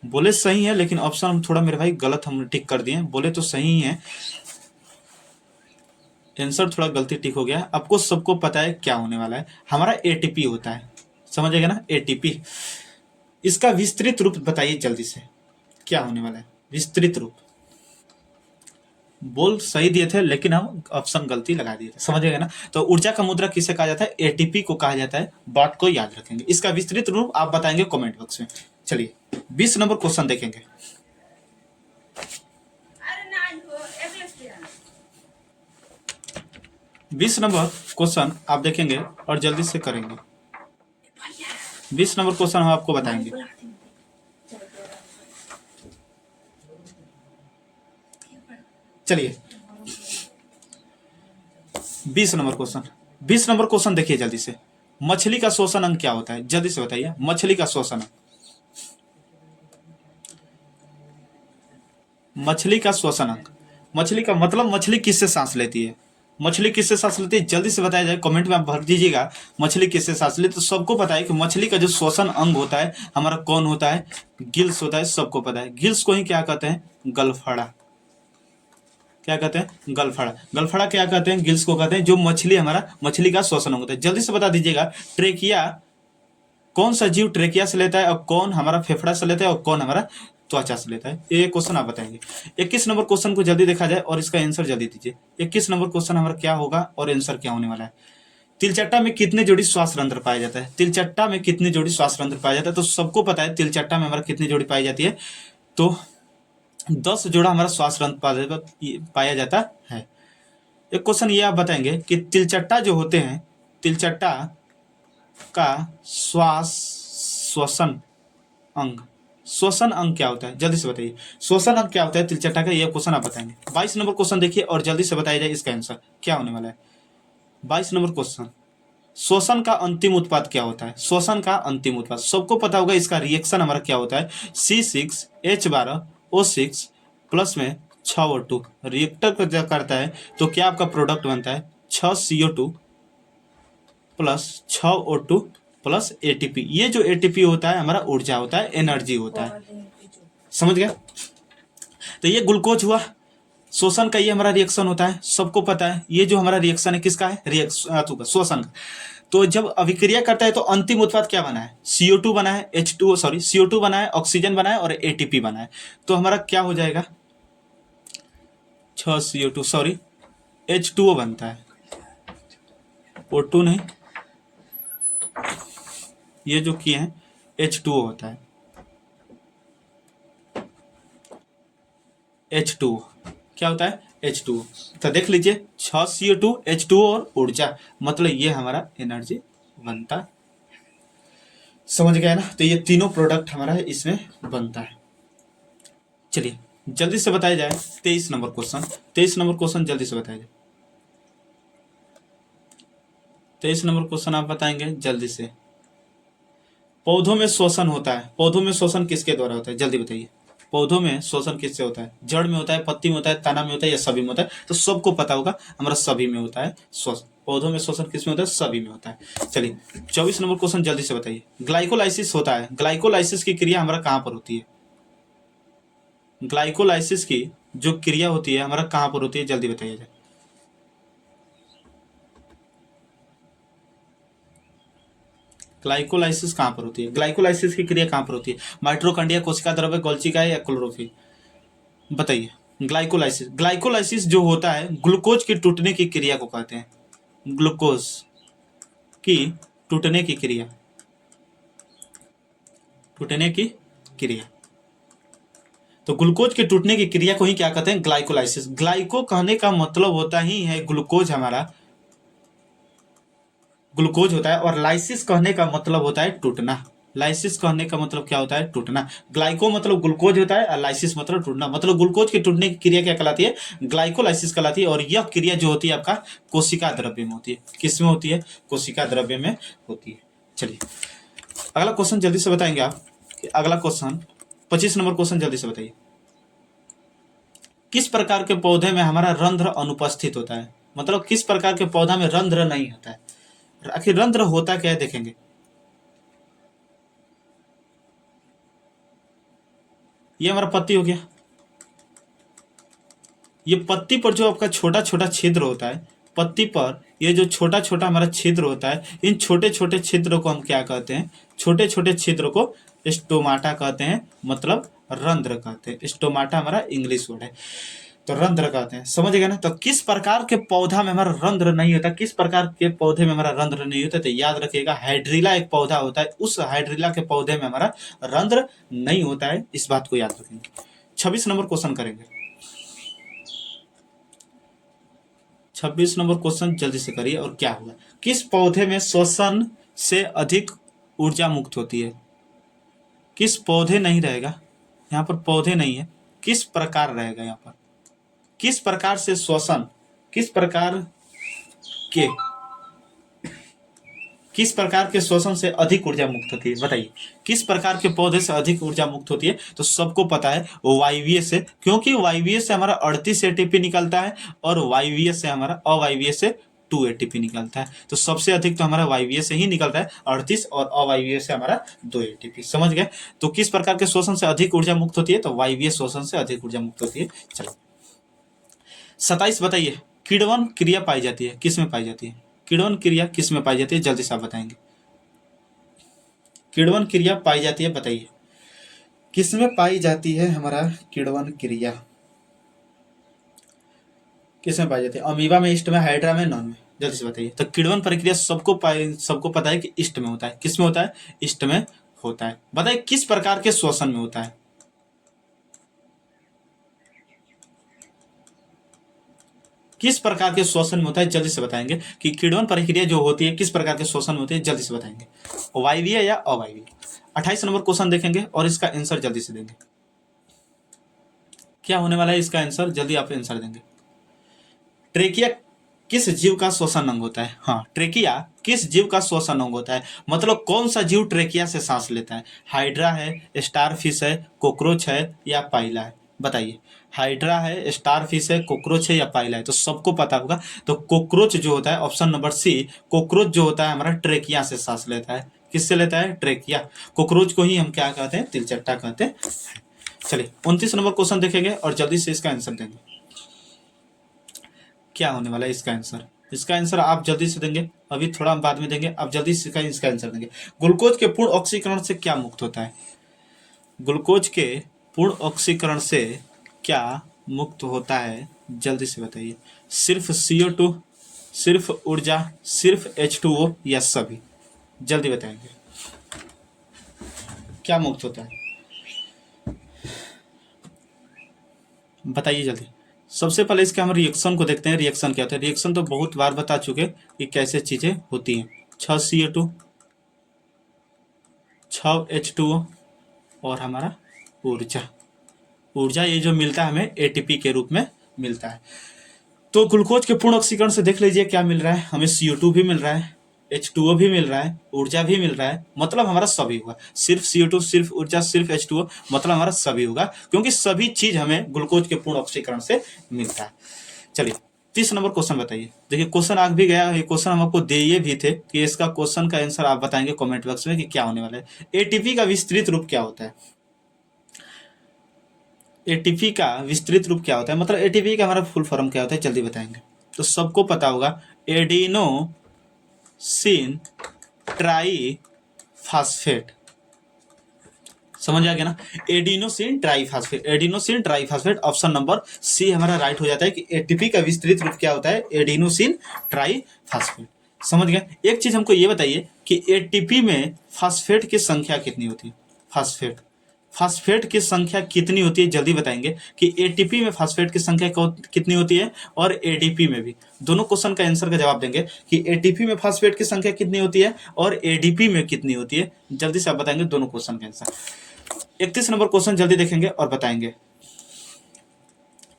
बोले सही है लेकिन ऑप्शन हम थोड़ा मेरे भाई गलत हम टिक कर दिए, बोले तो सही है, आंसर थोड़ा गलती टिक हो गया। आपको सबको पता है क्या होने वाला है, हमारा एटीपी होता है, समझिएगा ना, एटीपी। इसका विस्तृत रूप बताइए जल्दी से, क्या होने वाला है विस्तृत रूप। बोल सही दिए थे लेकिन हम ऑप्शन गलती लगा दिए थे, समझिएगा ना। तो ऊर्जा का मुद्रा किसे कहा जाता है, एटीपी को कहा जाता है, बात को याद रखेंगे। इसका विस्तृत रूप आप बताएंगे कमेंट बॉक्स में। चलिए 20 नंबर क्वेश्चन देखेंगे। 20 नंबर क्वेश्चन आप देखेंगे और जल्दी से करेंगे। 20 नंबर क्वेश्चन हम आपको बताएंगे। चलिए 20 नंबर क्वेश्चन देखिए जल्दी से। मछली का श्वसन अंग क्या होता है, जल्दी से बताइए। मछली का श्वसन अंग, मछली का श्वसन अंग, मछली का मतलब मछली किससे सांस लेती है, मछली किससे सांस लेती है, जल्दी से बताया जाए, कमेंट में आप भर दीजिएगा मछली किससे सांस लेती है। तो सबको पता है कि मछली का जो श्वसन अंग होता है हमारा कौन होता है, गिल्स होता है, सबको पता है। गिल्स को ही क्या कहते हैं, गलफड़ा, क्या कहते हैं, गलफड़ा। गलफड़ा क्या कहते हैं, गिल्स को कहते हैं। जो मछली हमारा मछली का श्वसन अंग होता है, जल्दी से बता दीजिएगा। ट्रेकिया, कौन सा जीव ट्रेकिया से लेता है और कौन हमारा फेफड़ा से लेता है और कौन हमारा त्वचा से लेता है। ये क्वेश्चन आप बताएंगे। 21 नंबर क्वेश्चन को जल्दी देखा जाए और इसका आंसर जल्दी दीजिए। 21 नंबर क्वेश्चन हमारा क्या होगा और आंसर क्या होने वाला है। तिलचट्टा में कितने जोड़ी श्वास रंध्र पाया जाता है। तिलचट्टा में कितने जोड़ी श्वास रंध्र पाया जाता है, तो सबको पता है तिलचट्टा में हमारा कितनी जोड़ी पाई जाती है, तो 10 जोड़ा हमारा श्वास रंध्र पाया जाता है। एक क्वेश्चन ये आप बताएंगे कि तिलचट्टा जो होते हैं, तिलचट्टा का श्वसन अंग क्या होता है, जल्दी से बताइए। श्वसन अंग क्या होता है तिलचट्टा का, ये क्वेश्चन आप बताएंगे। 22 नंबर क्वेश्चन देखिए और जल्दी से बताया जाए इसका आंसर क्या होने वाला है। 22 नंबर क्वेश्चन, श्वसन का अंतिम उत्पाद क्या होता है। श्वसन का अंतिम उत्पाद सबको पता होगा, इसका रिएक्शन हमारा क्या होता है, C6H12O6 प्लस में 6O2 रिएक्टर को जब करता है तो क्या आपका प्रोडक्ट बनता है, 6CO2 plus 6O2 plus ATP। ये जो ATP होता है हमारा ऊर्जा होता है, एनर्जी होता है, समझ गया। तो ये ग्लूकोज हुआ, श्वसन का ये हमारा रिएक्शन होता है, सबको पता है। ये जो हमारा रिएक्शन है किसका है, रिएक्शन श्वसन का। तो जब अभिक्रिया करता है तो अंतिम उत्पाद क्या बना है, CO2 बना है, CO2 बना है, ऑक्सीजन बना है और ATP बना है। तो हमारा क्या हो जाएगा, 6CO2 H2O बनता है, O2 नहीं, ये जो किए हैं H2O होता है, H2O क्या होता है, H2O। तो देख लीजिए 6CO2 H2O और ऊर्जा, मतलब ये हमारा एनर्जी बनता, समझ गया ना। तो ये तीनों प्रोडक्ट हमारा इसमें बनता है। चलिए जल्दी से बताया जाए 23 नंबर क्वेश्चन। 23 नंबर क्वेश्चन जल्दी से बताया जाए। 23 नंबर क्वेश्चन आप बताएंगे जल्दी से। पौधों में श्वसन होता है, पौधों में श्वसन किसके द्वारा होता है, जल्दी बताइए। पौधों में श्वसन किससे होता है, जड़ में होता है, पत्ती में होता है, तना में होता है या सभी में होता है, तो सबको पता होगा हमारा सभी में होता है श्वसन। पौधों में श्वसन किस में होता है, सभी में होता है। चलिए 24 नंबर क्वेश्चन जल्दी से बताइए। ग्लाइकोलाइसिस होता है, ग्लाइकोलाइसिस की क्रिया हमारा कहाँ पर होती है, ग्लाइकोलाइसिस की जो क्रिया होती है हमारा कहाँ पर होती है, जल्दी बताइए जाए। ग्लाइकोलाइसिस कहाँ पर होती है, ग्लाइकोलाइसिस की क्रिया कहाँ पर होती है, माइटोकॉन्ड्रिया, कोशिका द्रव्य, गोल्चिका या क्लोरोफिल, बताइए। ग्लाइकोलाइसिस जो होता है ग्लूकोज के टूटने की क्रिया को कहते हैं, ग्लूकोज की टूटने की क्रिया, टूटने की क्रिया। तो ग्लूकोज के टूटने की क्रिया को ही क्या कहते हैं, ग्लाइकोलाइसिस। ग्लाइको कहने का मतलब होता ही है ग्लूकोज, हमारा ग्लूकोज होता है, और लाइसिस कहने का मतलब होता है टूटना। लाइसिस कहने का मतलब क्या होता है, टूटना। ग्लाइको मतलब ग्लूकोज होता है और लाइसिस मतलब टूटना, मतलब ग्लूकोज की टूटने की क्रिया क्या कहलाती है, ग्लाइकोलाइसिस कहलाती है। और यह क्रिया जो होती है आपका कोशिका द्रव्य में होती है, किस में होती है, कोशिका द्रव्य में होती है। चलिए अगला क्वेश्चन जल्दी से बताएंगे आप। अगला क्वेश्चन 25 नंबर क्वेश्चन जल्दी से बताइए। किस प्रकार के पौधे में हमारा रंध्र अनुपस्थित होता है, मतलब किस प्रकार के पौधा में रंध्र नहीं होता है। आखिर रंध्र होता क्या है देखेंगे। ये हमारा पत्ती हो गया, ये पत्ती पर जो आपका छोटा छोटा छिद्र होता है, पत्ती पर ये जो छोटा छोटा हमारा छिद्र होता है, इन छोटे छोटे छिद्र को हम क्या कहते हैं, छोटे छोटे छिद्र को स्टोमाटा कहते हैं, मतलब रंध्र कहते हैं। स्टोमाटा हमारा इंग्लिश वर्ड है, तो रंध्र कहते हैं, समझ गए ना। तो किस प्रकार के पौधा में हमारा रंध्र नहीं होता, किस प्रकार के पौधे में हमारा रंध्र नहीं होता, तो याद रखिएगा हाइड्रिला एक पौधा होता है, उस हाइड्रिला के पौधे में हमारा रंध्र नहीं होता है, इस बात को याद रखेंगे। 26 नंबर क्वेश्चन करेंगे। 26 नंबर क्वेश्चन जल्दी से करिए और क्या होगा। किस पौधे में श्वसन से अधिक ऊर्जा मुक्त होती है, किस पौधे नहीं रहेगा, यहाँ पर पौधे नहीं है, किस प्रकार रहेगा, यहाँ पर किस प्रकार से श्वसन, किस प्रकार के श्वसन से अधिक ऊर्जा मुक्त होती है, बताइए। किस प्रकार के पौधे से अधिक ऊर्जा मुक्त होती है, तो सबको पता है वायवीय से, क्योंकि वायवीय से हमारा 38 ATP निकलता है और वायवीय से हमारा अवायवीय से 2 ATP निकलता है। तो सबसे अधिक तो हमारा वायवीय से ही निकलता है 38 और अवायवीय से हमारा 2 ATP, समझ गए। तो किस प्रकार के श्वसन से अधिक ऊर्जा मुक्त होती है, तो वायवीय श्वसन से अधिक ऊर्जा मुक्त होती है। चलो 27 बताइए। किण्वन क्रिया पाई जाती है, किस में पाई जाती है, किण्वन क्रिया किस में पाई जाती है, जल्दी से आप बताएंगे। किण्वन क्रिया पाई जाती है, बताइए किसमें पाई जाती है हमारा किण्वन क्रिया? किसमें पाई जाती है? अमीबा में, ईस्ट में, हाइड्रा में, नॉन में? जल्दी से बताइए। तो किण्वन प्रक्रिया सबको पता है कि ईस्ट में होता है। किस में होता है? ईस्ट में होता है। बताइए किस प्रकार के श्वसन में होता है? किस प्रकार के श्वसन में होता है? जल्दी से बताएंगे कि किण्वन प्रक्रिया जो होती है किस प्रकार के श्वसन में होती है? जल्दी से बताएंगे। वायवीय या अवायवीय? 28 नंबर क्वेश्चन देखेंगे और इसका आंसर जल्दी से देंगे। क्या होने वाला है इसका आंसर? जल्दी आप आंसर देंगे। ट्रेकिया किस जीव का श्वसन अंग होता है? हाँ, ट्रेकिया किस जीव का श्वसन अंग होता है? मतलब कौन सा जीव ट्रेकिया से सांस लेता है? हाइड्रा है, स्टारफिश है, कॉकरोच है या पाइला है? बताइए। हाइड्रा है, स्टारफिश है, कॉकरोच है या पाइला है? तो सबको पता होगा। तो कॉकरोच जो होता है, ऑप्शन नंबर सी, कॉकरोच जो होता है हमारा ट्रेकिया से सांस लेता है। किससे लेता है? ट्रेकिया। कॉकरोच को ही हम क्या कहते हैं? तिलचट्टा कहते हैं। चलिए 29 नंबर क्वेश्चन देखेंगे और जल्दी से इसका आंसर देंगे। क्या होने वाला है इसका आंसर? इसका आंसर आप जल्दी से देंगे, अभी थोड़ा बाद में देंगे, आप जल्दी से इसका आंसर देंगे। ग्लूकोज के पूर्ण ऑक्सीकरण से क्या मुक्त होता है? ग्लूकोज के पूर्ण ऑक्सीकरण से क्या मुक्त होता है? जल्दी से बताइए। सिर्फ CO2, सिर्फ ऊर्जा, सिर्फ H2O या सभी? जल्दी बताएंगे। क्या मुक्त होता है? बताइए जल्दी। सबसे पहले इसके हम रिएक्शन को देखते हैं। रिएक्शन क्या होता है? रिएक्शन तो बहुत बार बता चुके कि कैसे चीजें होती हैं। 6 CO2, 6 H2O और हमारा ऊर्जा। ऊर्जा ये जो मिलता है हमें ATP के रूप में मिलता है। तो ग्लूकोज के पूर्ण ऑक्सीकरण से देख लीजिए क्या मिल रहा है हमें। CO2 भी मिल रहा है, H2O भी मिल रहा है, ऊर्जा भी मिल रहा है, मतलब हमारा सभी होगा। सिर्फ CO2, सिर्फ ऊर्जा, सिर्फ H2O, मतलब हमारा सभी होगा, क्योंकि सभी चीज हमें ग्लूकोज के पूर्ण ऑक्सीकरण से मिलता है। चलिए 30 नंबर क्वेश्चन बताइए। देखिए क्वेश्चन आ भी गया। ये क्वेश्चन हम आपको दिए भी थे कि इसका क्वेश्चन का आंसर आप बताएंगे कमेंट बॉक्स में कि क्या होने वाला है। ATP का विस्तृत रूप क्या होता है? ATP का विस्तृत रूप क्या होता है? मतलब ATP का हमारा फुल फॉर्म क्या होता है? जल्दी बताएंगे। तो सबको पता होगा, एडिनो सिन ट्राई फास्फेट। समझ आ गया ना? Adenosine triphosphate, adenosine triphosphate. Option number C हमारा राइट हो जाता है कि ATP का विस्तृत रूप क्या होता है? Adenosine triphosphate. समझ गए? एक चीज हमको ये बताइए कि ATP में फास्फेट की संख्या कितनी होती है? फास्फेट की संख्या कितनी होती है? जल्दी बताएंगे कि ATP में फास्फेट की संख्या कितनी होती है और ADP में भी। दोनों क्वेश्चन का आंसर का जवाब देंगे कि ATP में फास्फेट की संख्या कितनी होती है और ADP में कितनी होती है। जल्दी से आप बताएंगे दोनों क्वेश्चन का आंसर। 31 नंबर क्वेश्चन जल्दी देखेंगे और बताएंगे।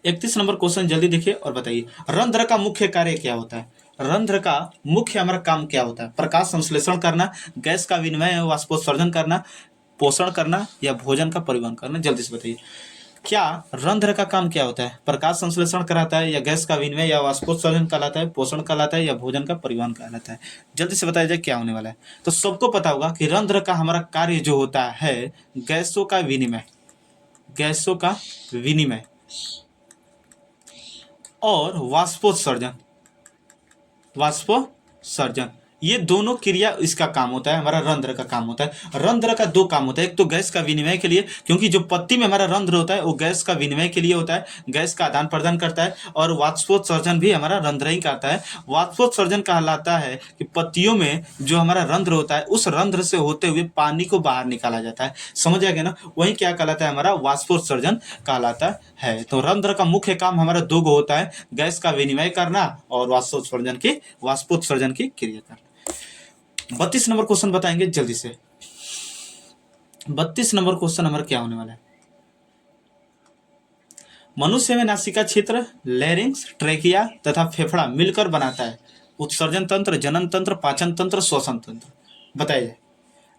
31 नंबर क्वेश्चन जल्दी देखिए और बताइए। रंध्र का मुख्य कार्य क्या होता है? रंध्र का मुख्य हमारा काम क्या होता है? प्रकाश संश्लेषण करना, गैस का विनिमय वाष्पोत्सर्जन करना, पोषण करना या भोजन का परिवहन करना? जल्दी से बताइए। क्या रंध्र का काम क्या होता है? प्रकाश संश्लेषण कराता है या गैस का विनिमय या वाष्पोत्सर्जन कहलाता है, पोषण कहलाता है या भोजन का परिवहन कहलाता है? जल्दी से बताया जाए क्या होने वाला है। तो सबको पता होगा कि रंध्र का हमारा कार्य जो होता है गैसों का विनिमय, गैसों का विनिमय और वाष्पोत्सर्जन, वाष्पोत्सर्जन, ये दोनों क्रिया इसका काम होता है, हमारा रंध्र का काम होता है। रंध्र का दो काम होता है, एक तो गैस का विनिमय के लिए, क्योंकि जो पत्ती में हमारा रंध्र होता है वो गैस का विनिमय के लिए होता है, गैस का आदान प्रदान करता है, और वाष्पोत्सर्जन भी हमारा रंध्र ही करता है। वाष्पोत्सर्जन कहलाता है कि पत्तियों में जो हमारा रंध्र होता है उस रंध्र से होते हुए पानी को बाहर निकाला जाता है। समझ आ गया ना? वही क्या कहलाता है? हमारा वाष्पोत्सर्जन कहलाता है। तो रंध्र का मुख्य काम हमारा दो गो होता है, गैस का विनिमय करना और वाष्पोत्सर्जन की क्रिया करना। 32 नंबर क्वेश्चन बताएंगे जल्दी से। 32 नंबर क्वेश्चन हमारा क्या होने वाला है? मनुष्य में नासिका क्षेत्र, लैरिंक्स, ट्रेकिया तथा फेफड़ा मिलकर बनाता है उत्सर्जन तंत्र, जनन तंत्र, पाचन तंत्र, श्वसन तंत्र। बताइए।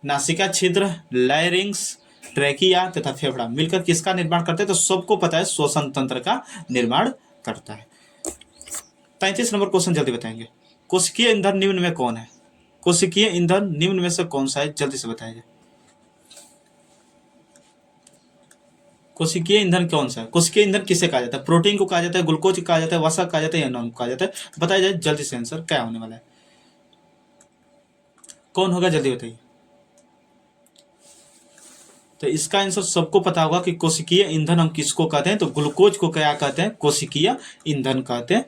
नासिका छिद्र, लैरिंक्स, ट्रेकिया तथा फेफड़ा मिलकर किसका निर्माण करते हैं? तो सबको पता है श्वसन तंत्र का निर्माण करता है। 35 नंबर क्वेश्चन जल्दी बताएंगे। कोशिकीय ईंधन निम्न में कौन है? कोशिकीय ईंधन निम्न में से कौन सा है? जल्दी से बताइए। कोशिकीय ईंधन कौन सा है? कोशिकीय ईंधन किसे कहा जाता है? प्रोटीन को कहा जाता है, ग्लूकोज को कहा जाता है, वसा कहा जाता है या नॉन को कहा जाता है? बताया जाए जल्दी से आंसर क्या होने वाला है, कौन होगा? जल्दी बताइए। तो इसका आंसर सबको पता होगा कि कोशिकीय ईंधन हम किसको कहते हैं, तो ग्लूकोज को क्या कहते हैं, कोशिकीय ईंधन कहते हैं।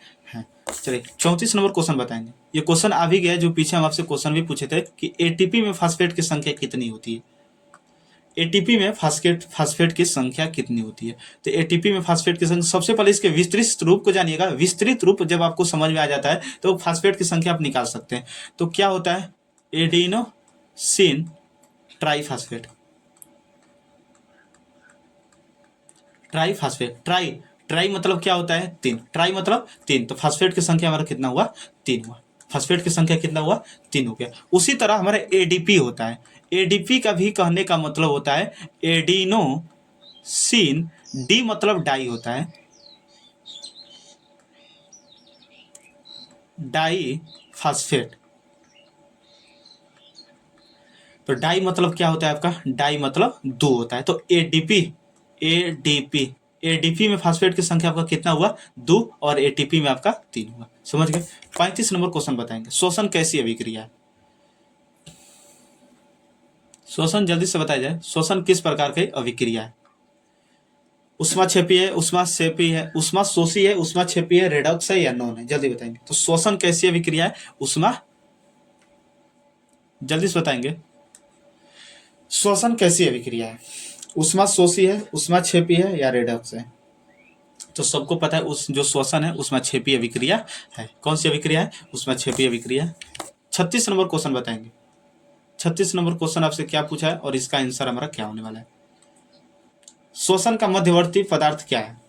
चलिए 34 नंबर क्वेश्चन बताएंगे। ये क्वेश्चन आ भी गया, जो पीछे हम आपसे क्वेश्चन भी पूछे थे कि एटीपी में फास्फेट की संख्या कितनी होती है। एटीपी में फास्फेट की संख्या कितनी होती है। तो एटीपी में फास्फेट की संख्या, सबसे पहले इसके विस्तृत रूप को जानिएगा। विस्तृत रूप जब आपको समझ में आ जाता है तो फास्फेट की संख्या आप निकाल सकते हैं। तो क्या होता है, एडिनोसिन ट्राईफास्फेट। ट्राईफास्फेट, ट्राई मतलब क्या होता है, 3। ट्राई मतलब 3, तो फास्फेट की संख्या हमारा कितना हुआ, 3 हुआ। फास्फेट की संख्या कितना हुआ, 3 हो गया। उसी तरह हमारा एडीपी होता है। एडीपी का भी कहने का मतलब होता है एडिनोसिन, डी मतलब डाई होता है, डाई फास्फेट। तो डाई मतलब क्या होता है आपका, डाई मतलब 2 होता है। तो एडीपी में फास्फेट की संख्या आपका कितना हुआ, 2, और एटीपी में आपका 3 हुआ। समझ गए। 35 नंबर क्वेश्चन बताएंगे, श्वसन कैसी अभिक्रिया है। श्वसन जल्दी से बताया जाए, श्वसन किस प्रकार की अभिक्रिया है। उष्माक्षेपी है, उष्माक्षेपी है, उष्माशोषी है, उष्माक्षेपी है, रेडॉक्स है या नॉन है, जल्दी बताएंगे। तो श्वसन कैसी अभिक्रिया है, जल्दी से बताएंगे। श्वसन कैसी अभिक्रिया है, उष्माशोषी है, उष्माक्षेपी है या रेडॉक्स है। तो सबको पता है उस जो श्वसन है उष्माक्षेपी अभिक्रिया है। कौन सी अभिक्रिया है, उष्माक्षेपी अभिक्रिया। 36 नंबर क्वेश्चन बताएंगे। 36 नंबर क्वेश्चन आपसे क्या पूछा है और इसका आंसर हमारा क्या होने वाला है। श्वसन का मध्यवर्ती पदार्थ क्या है।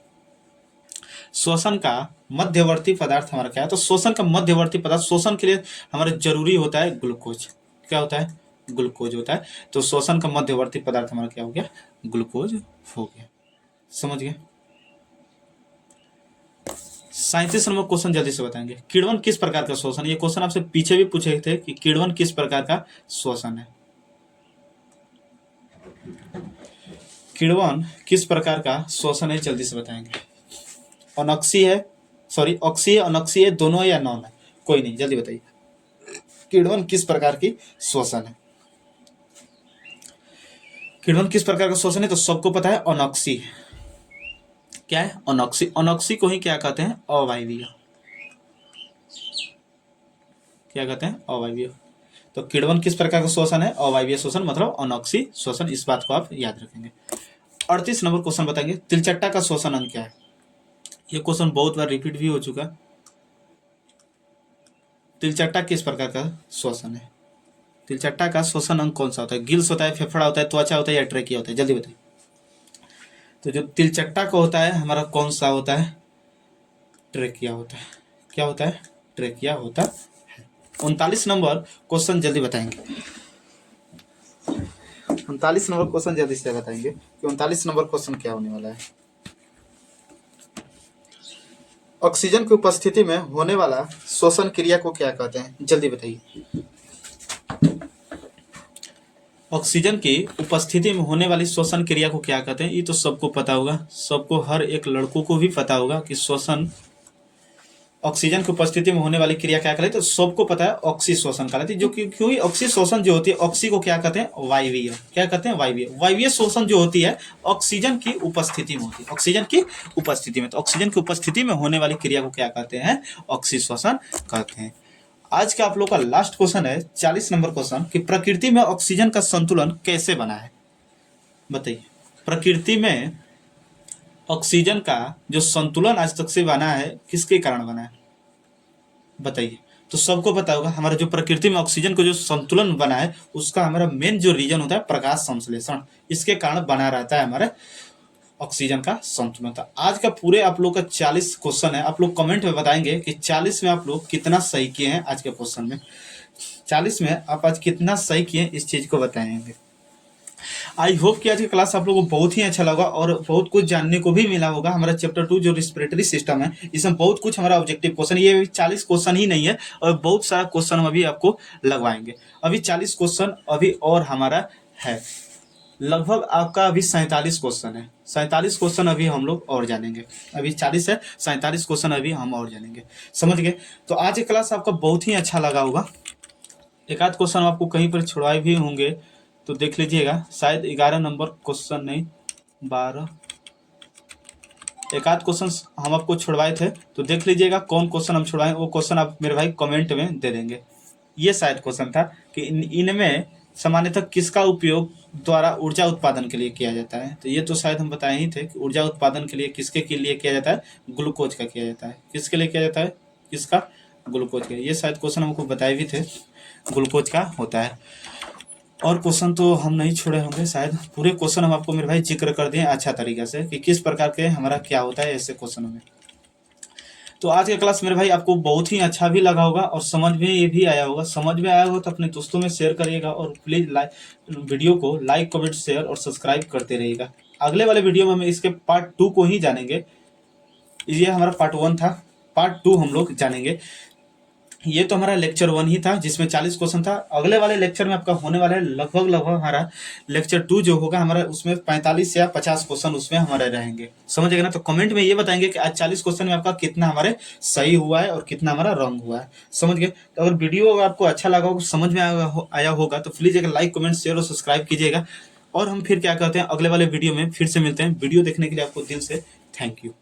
श्वसन का मध्यवर्ती पदार्थ हमारा क्या है। तो श्वसन का मध्यवर्ती पदार्थ, श्वसन के लिए हमारे जरूरी होता है ग्लूकोज। क्या होता है, ग्लूकोज होता है। तो श्वसन का मध्यवर्ती पदार्थ हमारा क्या हो गया, ग्लूकोज हो गया। समझ गए। 37 नंबर क्वेश्चन जल्दी से बताएंगे, किण्वन किस प्रकार का श्वसन। ये क्वेश्चन आपसे पीछे भी पूछे थे कि किण्वन किस प्रकार का श्वसन है। किण्वन किस प्रकार का श्वसन है, जल्दी से बताएंगे। अनोक्सी है, सॉरी ऑक्सी है, अनोक्सी है, दोनों है या नॉन है, कोई नहीं, जल्दी बताइए। किण्वन किस प्रकार की श्वसन है। किण्वन किस प्रकार का श्वसन है, तो सबको पता है अनोक्सी। क्या है, अनोक्सी। अनोक्सी को ही क्या कहते हैं, अवायवीय। क्या कहते हैं, अवायवीय। तो किण्वन किस प्रकार का श्वसन है, अवायवीय श्वसन, मतलब अनोक्सी श्वसन। इस बात को आप याद रखेंगे। 38 नंबर क्वेश्चन बताएंगे, तिलचट्टा का श्वसन अंग क्या है। ये क्वेश्चन बहुत बार रिपीट भी हो चुका। तिलचट्टा किस प्रकार का श्वसन है। तिलचट्टा का श्वसन अंग कौन सा होता है, गिल्स होता है, फेफड़ा होता है, त्वचा होता है या ट्रेकिया होता है, जल्दी बताइए। तो जो तिलचट्टा का होता है हमारा कौन सा होता है, ट्रेकिया होता है। क्या होता है, ट्रेकिया होता है। 39 नंबर क्वेश्चन जल्दी बताएंगे। 39 नंबर क्वेश्चन जल्दी से बताएंगे कि 39 नंबर क्वेश्चन क्या होने वाला है। ऑक्सीजन की उपस्थिति में होने वाला श्वसन क्रिया को क्या कहते हैं, जल्दी बताइए। ऑक्सीजन की उपस्थिति में होने वाली श्वसन क्रिया को क्या कहते हैं, ये तो सबको पता होगा, सबको, हर एक लड़कों को भी पता होगा कि श्वसन, ऑक्सीजन की उपस्थिति में होने वाली क्रिया क्या कहलाती है। तो सबको पता है ऑक्सी श्वसन कहलाती है। जो क्योंकि ऑक्सी श्वसन जो होती है, ऑक्सी को क्या कहते हैं, वायवीय। क्या कहते हैं, वायवीय। वायवीय श्वसन जो होती है ऑक्सीजन की उपस्थिति में होती है, ऑक्सीजन की उपस्थिति में। तो ऑक्सीजन की उपस्थिति में होने वाली क्रिया को क्या कहते हैं, ऑक्सी श्वसन कहते हैं। आज का आप लोग का लास्ट क्वेश्चन है 40 नंबर क्वेश्चन कि प्रकृति में ऑक्सीजन का संतुलन कैसे बना है, बताइए। प्रकृति में ऑक्सीजन का जो संतुलन आज तक से बना है, किसके कारण बना है, बताइए। तो सबको पता होगा हमारा जो प्रकृति में ऑक्सीजन का जो संतुलन बना है, उसका हमारा मेन जो रीजन होता है प्रकाश संश्लेषण, इसके कारण बना रहता है हमारे ऑक्सीजन का संतुलन था। आज का पूरे आप लोग का 40 क्वेश्चन है। आप लोग कमेंट में बताएंगे कि 40 में आप लोग कितना सही किए हैं। आज के क्वेश्चन में 40 में आप आज कितना सही किए, इस चीज को बताएंगे। आई होप कि आज की क्लास आप लोगों को बहुत ही अच्छा लगा और बहुत कुछ जानने को भी मिला होगा। हमारा चैप्टर 2 जो रिस्पिरेटरी सिस्टम है, इसमें बहुत कुछ हमारा ऑब्जेक्टिव क्वेश्चन, ये 40 क्वेश्चन ही नहीं है और बहुत सारा क्वेश्चन हम अभी आपको लगवाएंगे। अभी 40 क्वेश्चन अभी और हमारा है, लगभग आपका अभी 47 क्वेश्चन है। 47 क्वेश्चन अभी हम लोग और जानेंगे। अभी 40 है, 47 क्वेश्चन अभी हम और जानेंगे। समझ गए। तो आज की क्लास आपका बहुत ही अच्छा लगा होगा। एक आध क्वेश्चन आपको कहीं पर छुड़वाए भी होंगे तो देख लीजिएगा, शायद 11 नंबर क्वेश्चन नहीं, 12 एक आध क्वेश्चन हम आपको छुड़वाए थे, तो देख लीजिएगा कौन क्वेश्चन हम छुड़वाए, वो क्वेश्चन आप मेरे भाई कमेंट में दे देंगे। ये शायद क्वेश्चन था कि इनमें सामान्यतः किसका उपयोग द्वारा ऊर्जा उत्पादन के लिए किया जाता है। तो ये तो शायद हम बताए ही थे कि ऊर्जा उत्पादन के लिए किसके के लिए किया जाता है, ग्लूकोज का किया जाता है। किसके लिए किया जाता है, किसका, ग्लूकोज का। ये शायद क्वेश्चन हमको बताए भी थे, ग्लूकोज का होता है। और क्वेश्चन तो हम नहीं छोड़े होंगे, शायद पूरे क्वेश्चन हम आपको मेरे भाई जिक्र कर दिए अच्छा तरीके से कि किस प्रकार के हमारा क्या होता है ऐसे क्वेश्चनों में। तो आज का क्लास मेरे भाई आपको बहुत ही अच्छा भी लगा होगा और समझ में ये भी आया होगा। समझ में आया होगा तो अपने दोस्तों में शेयर करिएगा और प्लीज वीडियो को लाइक कमेंट शेयर और सब्सक्राइब करते रहिएगा। अगले वाले वीडियो में हम इसके पार्ट 2 को ही जानेंगे। ये हमारा पार्ट 1 था, पार्ट 2 हम लोग जानेंगे। ये तो हमारा लेक्चर 1 ही था जिसमें 40 क्वेश्चन था। अगले वाले लेक्चर में आपका होने वाला है लगभग हमारा लेक्चर 2 जो होगा हमारा, उसमें 45 या 50 क्वेश्चन उसमें हमारे रहेंगे। समझ गए ना। तो कमेंट में ये बताएंगे कि आज 40 क्वेश्चन में आपका कितना हमारे सही हुआ है और कितना हमारा रॉन्ग हुआ है। समझ गए। तो अगर वीडियो आपको अच्छा लगा होगा, समझ में आया होगा तो प्लीज एक लाइक कमेंट शेयर और सब्सक्राइब कीजिएगा। और हम फिर क्या करते हैं, अगले वाले वीडियो में फिर से मिलते हैं। वीडियो देखने के लिए आपको दिल से थैंक यू।